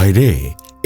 হায়রে,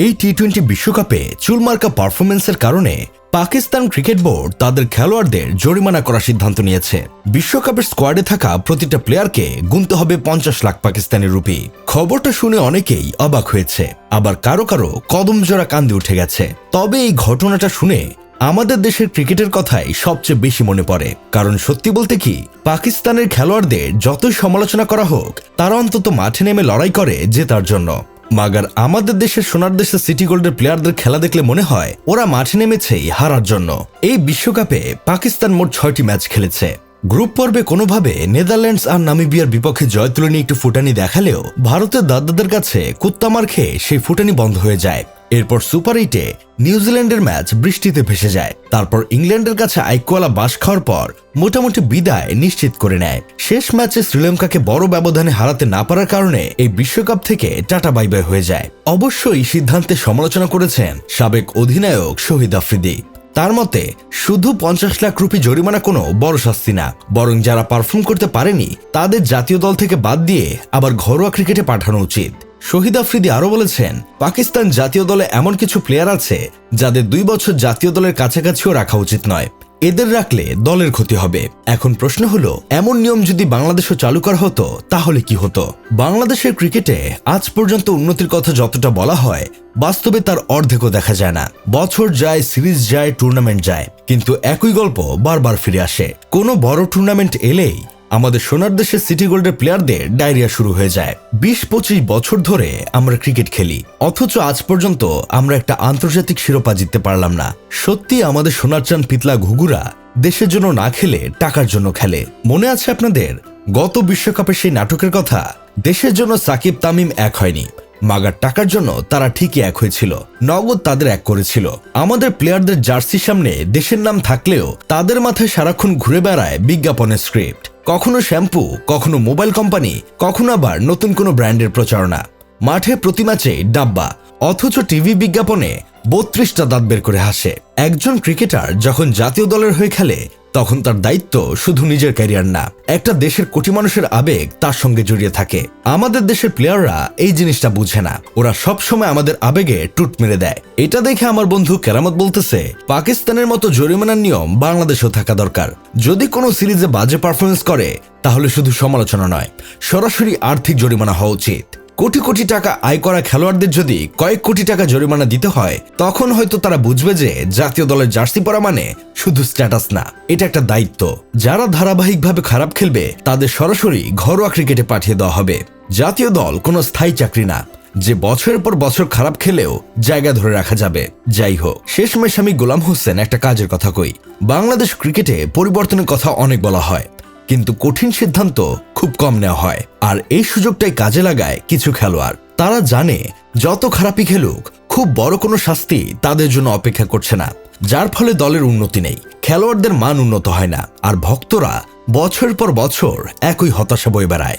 এই টি-20 বিশ্বকাপে চুলমার্কা পারফরমেন্সের কারণে পাকিস্তান ক্রিকেট বোর্ড তাদের খেলোয়াড়দের জরিমানা করার সিদ্ধান্ত নিয়েছে। বিশ্বকাপের স্কোয়াডে থাকা প্রতিটা প্লেয়ারকে গুনতে হবে 50 লাখ পাকিস্তানি রুপি। খবরটা শুনে অনেকেই অবাক হয়েছে, আবার কারো কারো কদম জোড়া কান্দে উঠে গেছে। তবে এই ঘটনাটা শুনে আমাদের দেশের ক্রিকেটের কথাই সবচেয়ে বেশি মনে পড়ে। কারণ সত্যি বলতে কি, পাকিস্তানের খেলোয়াড়দের যতই সমালোচনা করা হোক, তারা অন্তত মাঠে নেমে লড়াই করে জেতার জন্য। মাগার আমাদের দেশের সোনার দেশের সিটি গোল্ডের প্লেয়ারদের খেলা দেখলে মনে হয় ওরা মাঠে নেমেছেই হারার জন্য। এই বিশ্বকাপে পাকিস্তান মোট 6টি ম্যাচ খেলেছে। গ্রুপ পর্বে কোনোভাবে নেদারল্যান্ডস আর নামিবিয়ার বিপক্ষে জয় তুলে নিয়ে একটু ফুটানি দেখালেও ভারতের দাদাদের কাছে কুত্তামার খেয়ে সেই ফুটানি বন্ধ হয়ে যায়। এরপর সুপার 8-এ নিউজিল্যান্ডের ম্যাচ বৃষ্টিতে ভেসে যায়। তারপর ইংল্যান্ডের কাছে আইকোয়ালা বাস খাওয়ার পর মোটামুটি বিদায় নিশ্চিত করে নেয়। শেষ ম্যাচে শ্রীলঙ্কাকে বড় ব্যবধানে হারাতে না পারার কারণে এই বিশ্বকাপ থেকে টাটা বাই বাই হয়ে যায়। অবশ্যই সিদ্ধান্তে সমালোচনা করেছেন সাবেক অধিনায়ক শহীদ আফ্রিদি। তার মতে শুধু 50 লাখ রুপি জরিমানা কোনো বড় শাস্তি না, বরং যারা পারফর্ম করতে পারেনি তাদের জাতীয় দল থেকে বাদ দিয়ে আবার ঘরোয়া ক্রিকেটে পাঠানো উচিত। শহীদ আফ্রিদি আরো বলেছেন, পাকিস্তান জাতীয় দলে এমন কিছু প্লেয়ার আছে যাদের 2 বছর জাতীয় দলের কাছাকাছিও রাখা উচিত নয়। এদের রাখলে দলের ক্ষতি হবে। এখন প্রশ্ন হলো, এমন নিয়ম যদি বাংলাদেশও চালু করা হতো তাহলে কি হতো? বাংলাদেশের ক্রিকেটে আজ পর্যন্ত উন্নতির কথা যতটা বলা হয়, বাস্তবে তার অর্ধেকও দেখা যায় না। বছর যায়, সিরিজ যায়, টুর্নামেন্ট যায়, কিন্তু একই গল্প বারবার ফিরে আসে। কোনো বড় টুর্নামেন্ট এলেই আমাদের সোনার দেশের সিটি গোল্ডের প্লেয়ারদের ডায়রিয়া শুরু হয়ে যায়। 20-25 বছর ধরে আমরা ক্রিকেট খেলি, অথচ আজ পর্যন্ত আমরা একটা আন্তর্জাতিক শিরোপা জিততে পারলাম না। সত্যি আমাদের সোনার চান পিতলা ঘুঘুরা দেশের জন্য না খেলে টাকার জন্য খেলে। মনে আছে আপনাদের গত বিশ্বকাপে সেই নাটকের কথা? দেশের জন্য সাকিব তামিম এক হয়নি, মাগার টাকার জন্য তারা ঠিকই এক হয়েছিল। নগদ তাদের এক করেছিল। আমাদের প্লেয়ারদের জার্সির সামনে দেশের নাম থাকলেও তাদের মাথায় সারাক্ষণ ঘুরে বেড়ায় বিজ্ঞাপনের স্ক্রিপ্ট। কখনো শ্যাম্পু, কখনো মোবাইল কোম্পানি, কখনো আবার নতুন কোনো ব্র্যান্ডের প্রচারণা। মাঠে প্রতি ম্যাচে ডাব্বা, অথচ টিভি বিজ্ঞাপনে 32টা দাঁত বের করে হাসে। একজন ক্রিকেটার যখন জাতীয় দলের হয়ে খেলে তখন তার দায়িত্ব শুধু নিজের ক্যারিয়ার না, একটা দেশের কোটি মানুষের আবেগ তার সঙ্গে জড়িয়ে থাকে। আমাদের দেশের প্লেয়াররা এই জিনিসটা বুঝে না, ওরা সব সময় আমাদের আবেগে টুট মেরে দেয়। এটা দেখে আমার বন্ধু কেরামত বলতেছে, পাকিস্তানের মতো জরিমানার নিয়ম বাংলাদেশেও থাকা দরকার। যদি কোনো সিরিজে বাজে পারফরমেন্স করে তাহলে শুধু সমালোচনা নয়, সরাসরি আর্থিক জরিমানা হওয়া উচিত। কোটি কোটি টাকা আয় করা খেলোয়াড়দের যদি কয়েক কোটি টাকা জরিমানা দিতে হয়, তখন হয়তো তারা বুঝবে যে জাতীয় দলের জার্সি পরা মানে শুধু স্ট্যাটাস না, এটা একটা দায়িত্ব। যারা ধারাবাহিকভাবে খারাপ খেলবে তাদের সরাসরি ঘরোয়া ক্রিকেটে পাঠিয়ে দেওয়া হবে। জাতীয় দল কোনো স্থায়ী চাকরি না যে বছরের পর বছর খারাপ খেলেও জায়গা ধরে রাখা যাবে। যাই হোক, শেষমেশ আমি গোলাম হোসেন একটা কাজের কথা কই। বাংলাদেশ ক্রিকেটে পরিবর্তনের কথা অনেক বলা হয়, কিন্তু কঠিন সিদ্ধান্ত খুব কম নেওয়া হয়। আর এই সুযোগটাই কাজে লাগায় কিছু খেলোয়াড়। তারা জানে যত খারাপই খেলুক, খুব বড় কোনো শাস্তি তাদের জন্য অপেক্ষা করছে না, যার ফলে দলের উন্নতি নেই, খেলোয়াড়দের মান উন্নত হয় না, আর ভক্তরা বছর পর বছর একই হতাশা বয়ে বেড়ায়।